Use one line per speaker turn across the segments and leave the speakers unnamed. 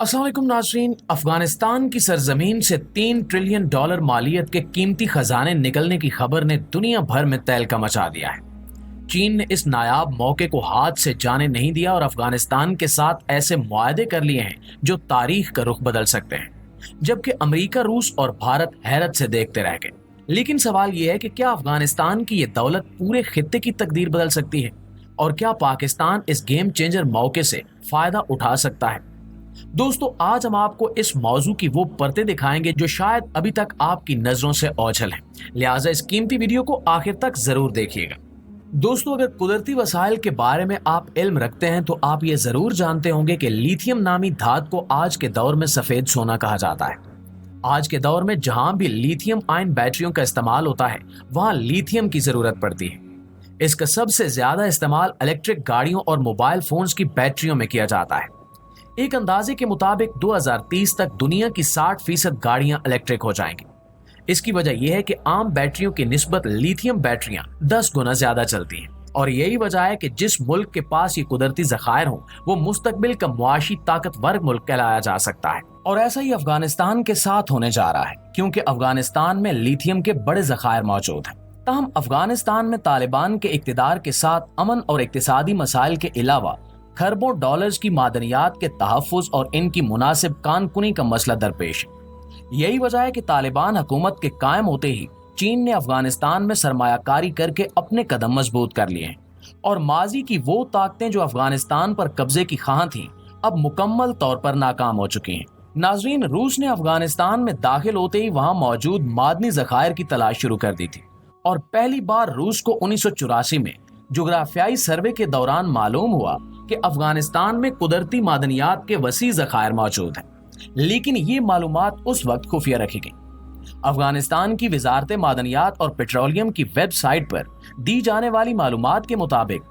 अस्सलाम वालेकुम नाज़रीन। अफगानिस्तान की सरजमीन से $3 ट्रिलियन मालियत के कीमती खजाने निकलने की खबर ने दुनिया भर में तहलका मचा दिया है। चीन ने इस नायाब मौके को हाथ से जाने नहीं दिया और अफगानिस्तान के साथ ऐसे मुआहदे कर लिए हैं जो तारीख का रुख बदल सकते हैं, जबकि अमेरिका, रूस और भारत हैरत से देखते रह गए। लेकिन सवाल यह है कि क्या अफगानिस्तान की ये दौलत पूरे खित्ते की तकदीर बदल सकती है, और क्या पाकिस्तान इस गेम चेंजर मौके से फायदा उठा सकता है। दोस्तों, आज हम आपको इस मौजू की वो परतें दिखाएंगे जो शायद अभी तक आपकी नजरों से ओझल हैं। लिहाजा इस कीमती वीडियो को आखिर तक जरूर देखिएगा। दोस्तों, अगर कुदरती वसाइल के बारे में आप इल्म रखते हैं तो आप ये जरूर जानते होंगे कि लिथियम नामी धातु को आज के दौर में सफेद सोना कहा जाता है। आज के दौर में जहां भी लिथियम आयन बैटरियों का इस्तेमाल होता है, वहां लिथियम की जरूरत पड़ती है। इसका सबसे ज्यादा इस्तेमाल इलेक्ट्रिक गाड़ियों और मोबाइल फोन्स की बैटरियों में किया जाता है। एक अंदाजे के मुताबिक 2030 तक दुनिया की 60% गाड़ियां इलेक्ट्रिक हो जाएंगी। इसकी वजह यह है कि आम बैटरियों की निस्बत लिथियम बैटरियां 10 गुना ज्यादा चलती हैं, और यही वजह है कि जिस मुल्क के पास ये कुदरती जखायर हों, वो मुस्तकबिल का मुआशी ताकतवर मुल्क कहलाया जा सकता है। और ऐसा ही अफगानिस्तान के साथ होने जा रहा है, क्योंकि अफगानिस्तान में लिथियम के बड़े जखायर मौजूद हैं। ताहम अफगानिस्तान में तालिबान के इक्तिदार के साथ अमन और इक्तिसादी मसाइल के अलावा खरबों डॉलर्स की मादनियात के तहफ़्फ़ुज़ और इनकी मुनासिब कानकुनी का मसला दरपेश है। यही वजह है कि तालिबान हुकूमत के कायम होते ही चीन ने अफगानिस्तान में सरमायाकारी करके अपने कदम मजबूत कर लिए हैं, और माजी की वो ताकतें जो अफगानिस्तान पर कब्जे की ख़्वाहां थीं, अब मुकम्मल तौर पर नाकाम हो चुकी हैं। नाजरीन, रूस ने अफगानिस्तान में दाखिल होते ही वहां मौजूद मादनी ज़खायर की तलाश शुरू कर दी थी, और पहली बार रूस को 1984 में जोग्राफियाई सर्वे के दौरान मालूम हुआ कि अफगानिस्तान में कुदरती मादनियात के वसी ज़खायर मौजूद हैं, लेकिन ये मालूमात उस वक्त खुफिया रखी गई। अफगानिस्तान की वजारत मादनियात और पेट्रोलियम की वेबसाइट पर दी जाने वाली मालूमात के मुताबिक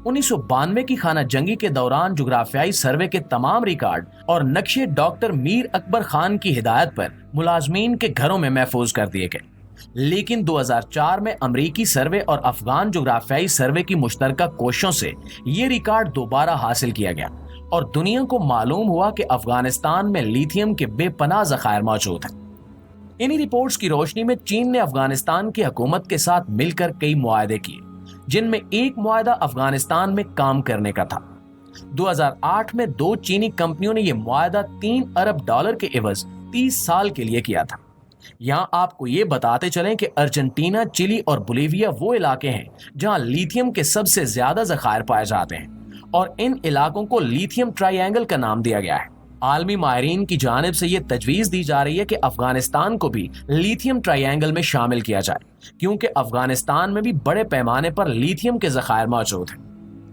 1992 की खाना जंगी के दौरान जोग्राफियाई सर्वे के तमाम रिकॉर्ड और नक्शे डॉक्टर मीर अकबर खान की हिदायत पर मुलाजमीन के घरों में महफूज कर दिए गए। लेकिन 2004 में अमरीकी सर्वे और अफगान जोग्राफियाई सर्वे की मुश्तरका कोशिशों से ये रिकॉर्ड दोबारा हासिल किया गया, और दुनिया को मालूम हुआ कि अफगानिस्तान में लिथियम के बेपनाह ज़खायर मौजूद हैं। इन्हीं रिपोर्ट्स की रोशनी में चीन ने अफगानिस्तान की हुकूमत के साथ मिलकर कई मुआहदे किए, जिनमें एक मुआहदा अफगानिस्तान में काम करने का था। 2008 में 2 चीनी कंपनियों ने यह मुआहदा $3 अरब के एवज 30 साल के लिए किया था। यहाँ आपको ये बताते चलें कि अर्जेंटीना, चिली और बोलीविया वो इलाके हैं जहाँ लिथियम के सबसे ज्यादा ज़खायर पाए जाते हैं, और इन इलाकों को लिथियम ट्रायंगल का नाम दिया गया है। आलमी माहिरीन की जानिब से ये तजवीज़ दी जा रही है कि अफगानिस्तान को भी लिथियम ट्रायंगल में शामिल किया जाए, क्योंकि अफगानिस्तान में भी बड़े पैमाने पर लिथियम के ज़खायर मौजूद हैं।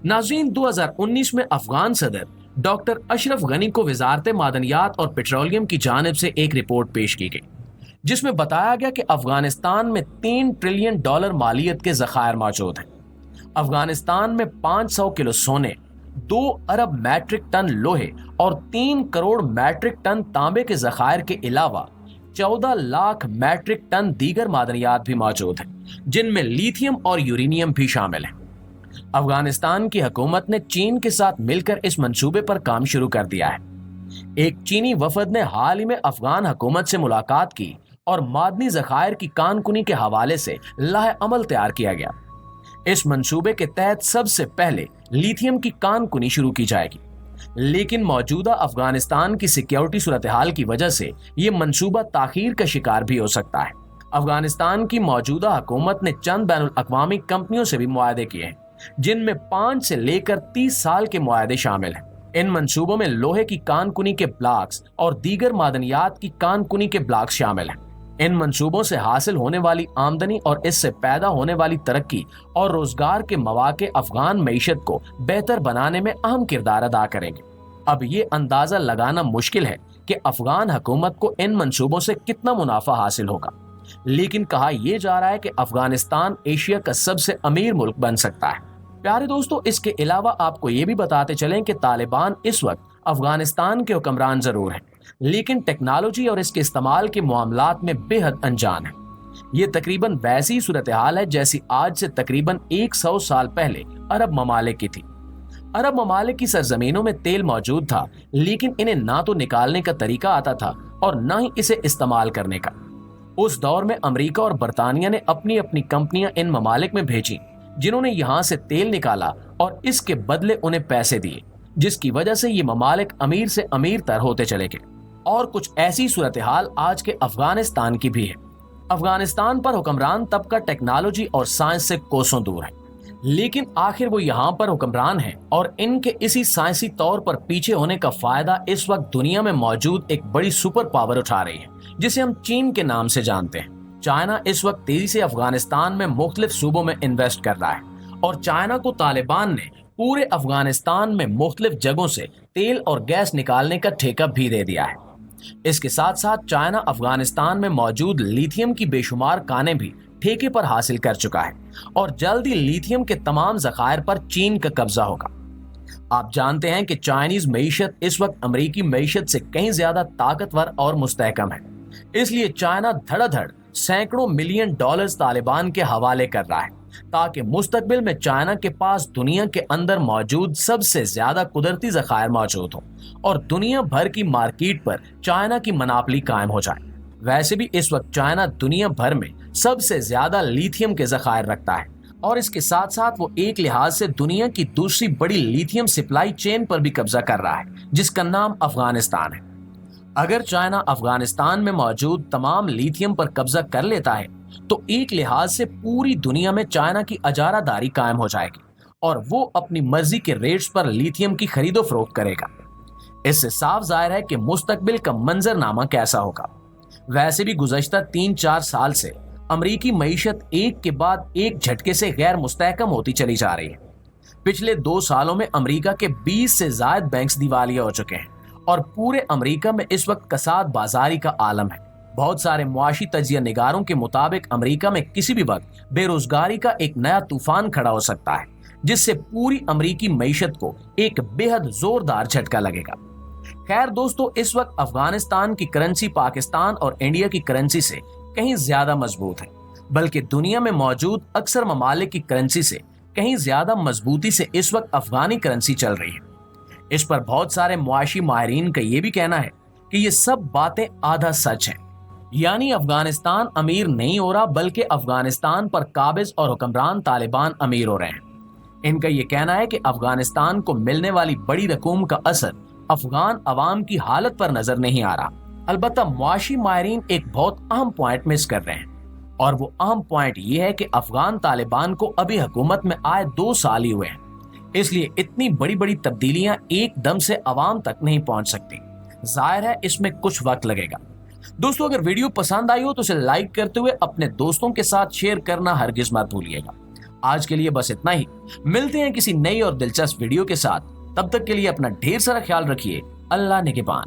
नाज़रीन, 2019 में अफगान सदर डॉक्टर अशरफ गनी को वजारत मादनियात और पेट्रोलियम की जानिब से एक रिपोर्ट पेश की गई, जिसमें बताया गया कि अफगानिस्तान में $3 ट्रिलियन मालियत के ज़खायर मौजूद हैं। अफगानिस्तान में 500 किलो सोने, 2 अरब मैट्रिक टन लोहे और 3 करोड़ मैट्रिक टन तांबे के ज़खायर के अलावा 14 लाख मैट्रिक टन दीगर मादनियात भी मौजूद हैं, जिनमें लिथियम और यूरेनियम भी शामिल हैं। अफगानिस्तान की हुकूमत ने चीन के साथ मिलकर इस मंसूबे पर काम शुरू कर दिया है। एक चीनी वफद ने हाल ही में अफगान हुकूमत से मुलाकात की, और मादनी ज़खायर की कानकुनी के हवाले से लाहे अमल तैयार किया गया। इस मंसूबे के तहत सबसे पहले लिथियम की कानकुनी शुरू की जाएगी, लेकिन मौजूदा अफगानिस्तान की सिक्योरिटी सूरत हाल की वजह से ये मंसूबा ताखीर का शिकार भी हो सकता है। अफगानिस्तान की मौजूदा हुकूमत ने चंद बैनुल अक़वामी कंपनियों से भी मुआहदे किए हैं, जिनमें 5 से लेकर 30 साल के मुआहदे शामिल हैं। इन मंसूबों में लोहे की कानकुनी के ब्लॉक्स और दीगर मादनियात की कानकुनी के ब्लॉक्स शामिल हैं। इन मंसूबों से हासिल होने वाली आमदनी और इससे पैदा होने वाली तरक्की और रोजगार के मौके अफगान मईशत को बेहतर बनाने में अहम किरदार अदा करेंगे। अब ये अंदाजा लगाना मुश्किल है कि अफगान हुकूमत को इन मंसूबों से कितना मुनाफा हासिल होगा, लेकिन कहा यह जा रहा है कि अफगानिस्तान एशिया का सबसे अमीर मुल्क बन सकता है। प्यारे दोस्तों, इसके अलावा आपको ये भी बताते चलें कि तालिबान इस वक्त अफगानिस्तान के हुक्मरान जरूर हैं, लेकिन टेक्नोलॉजी और इसके इस्तेमाल के मामलात में बेहद अनजान है। ये तकरीबन वैसी सूरत हाल है जैसी आज से तकरीबन 100 साल पहले अरब ममालिक की थी। अरब ममालिक की सरजमीनों में तेल मौजूद था, लेकिन इन्हें ना तो निकालने का तरीका आता था और ना ही इसे इस्तेमाल करने का। उस दौर में अमेरिका और बरतानिया ने अपनी अपनी कंपनियां इन ममालिक में भेजी, जिन्होंने यहां से तेल निकाला और इसके बदले उन्हें पैसे दिए, जिसकी वजह से ये ममालिक अमीर से अमीर तर होते चले गए। और कुछ ऐसी सूरत हाल आज के अफगानिस्तान की भी है। अफगानिस्तान पर हुक्मरान तबका टेक्नोलॉजी और साइंस से कोसों दूर है, लेकिन आखिर वो यहाँ पर हुक्मरान हैं और इनके इसी साइंसी तौर पर पीछे होने का फायदा इस वक्त दुनिया में मौजूद एक बड़ी सुपर पावर उठा रही है, जिसे हम चीन के नाम से जानते हैं। चाइना इस वक्त तेजी से अफगानिस्तान में मुख्तलिफ सूबों में इन्वेस्ट कर रहा है और चाइना को तालिबान ने पूरे अफगानिस्तान में मुख्तलिफ जगहों से तेल और गैस निकालने का ठेका भी दे दिया है। इसके साथ साथ चाइना अफगानिस्तान में मौजूद लिथियम की बेशुमार कानें भी ठेके पर हासिल कर चुका है और जल्द ही लिथियम के तमाम ज़खायर पर चीन का कब्जा होगा। आप जानते हैं कि चाइनीज मईशत इस वक्त अमेरिकी मईशत से कहीं ज्यादा ताकतवर और मुस्तहकम है, इसलिए चाइना धड़ाधड़ सैकड़ों मिलियन डॉलर्स तालिबान के हवाले कर रहा है, ताकि मुस्तकबिल में चाइना के पास दुनिया के अंदर मौजूद सबसे ज्यादा कुदरती ज़खायर मौजूद हो और दुनिया भर की मार्केट पर चाइना की मनापली कायम हो जाए। वैसे भी इस वक्त चाइना दुनिया भर में सबसे ज्यादा लिथियम के ज़खायर रखता है और इसके साथ साथ वो एक लिहाज से दुनिया की दूसरी बड़ी लिथियम सप्लाई चेन पर भी कब्जा कर रहा है, जिसका नाम अफगानिस्तान है। अगर चाइना अफगानिस्तान में मौजूद तमाम लिथियम पर कब्जा कर लेता है तो एक लिहाज से पूरी दुनिया में चाइना की अजारादारी कायम हो जाएगी और वो अपनी मर्जी के रेट्स पर लिथियम की खरीदो फरोख्त करेगा। इससे साफ जाहिर है कि मुस्तकबिल का मंजरनामा कैसा होगा। वैसे भी गुज़श्ता 3-4 साल से अमरीकी मईशत एक के बाद एक झटके से गैर मुस्तहकम होती चली जा रही है। पिछले 2 सालों में अमरीका के 20 से ज्यादा बैंक्स दिवालिया हो चुके हैं और पूरे अमरीका में इस वक्त कसाद बाजारी का आलम है। बहुत सारे मुआशी तजिया निगारों के मुताबिक अमरीका में किसी भी वक्त बेरोजगारी का एक नया तूफान खड़ा हो सकता है, जिससे पूरी अमरीकी मईशत को एक बेहद जोरदार झटका लगेगा। खैर दोस्तों, इस वक्त अफगानिस्तान की करेंसी पाकिस्तान और इंडिया की करेंसी से कहीं ज्यादा मजबूत है, बल्कि दुनिया में मौजूद अक्सर ममालिक की करेंसी से कहीं ज्यादा मजबूती से इस वक्त अफगानी करेंसी चल रही है। इस पर बहुत सारे मुआशी माहिरीन का यह भी कहना है कि ये सब बातें आधा सच हैं, यानी अफगानिस्तान अमीर नहीं हो रहा, बल्कि अफगानिस्तान पर काबिज और हुक्मरान तालिबान अमीर हो रहे हैं। इनका यह कहना है कि अफगानिस्तान को मिलने वाली बड़ी रकूम का असर अफगान अवाम की हालत पर नजर नहीं आ रहा। अलबत्ता मुआशी माहिरीन एक बहुत अहम पॉइंट मिस कर रहे हैं और वो अहम पॉइंट ये है कि अफगान तालिबान को अभी हुकूमत में आए 2 साल ही हुए हैं, इसलिए इतनी बड़ी बड़ी तब्दीलियां एकदम से अवाम तक नहीं पहुंच सकती। जाहिर है इसमें कुछ वक्त लगेगा। दोस्तों, अगर वीडियो पसंद आई हो तो इसे लाइक करते हुए अपने दोस्तों के साथ शेयर करना हरगिज मत भूलिएगा। आज के लिए बस इतना ही। मिलते हैं किसी नई और दिलचस्प वीडियो के साथ। तब तक के लिए अपना ढेर सारा ख्याल रखिए। अल्लाह निगहबान।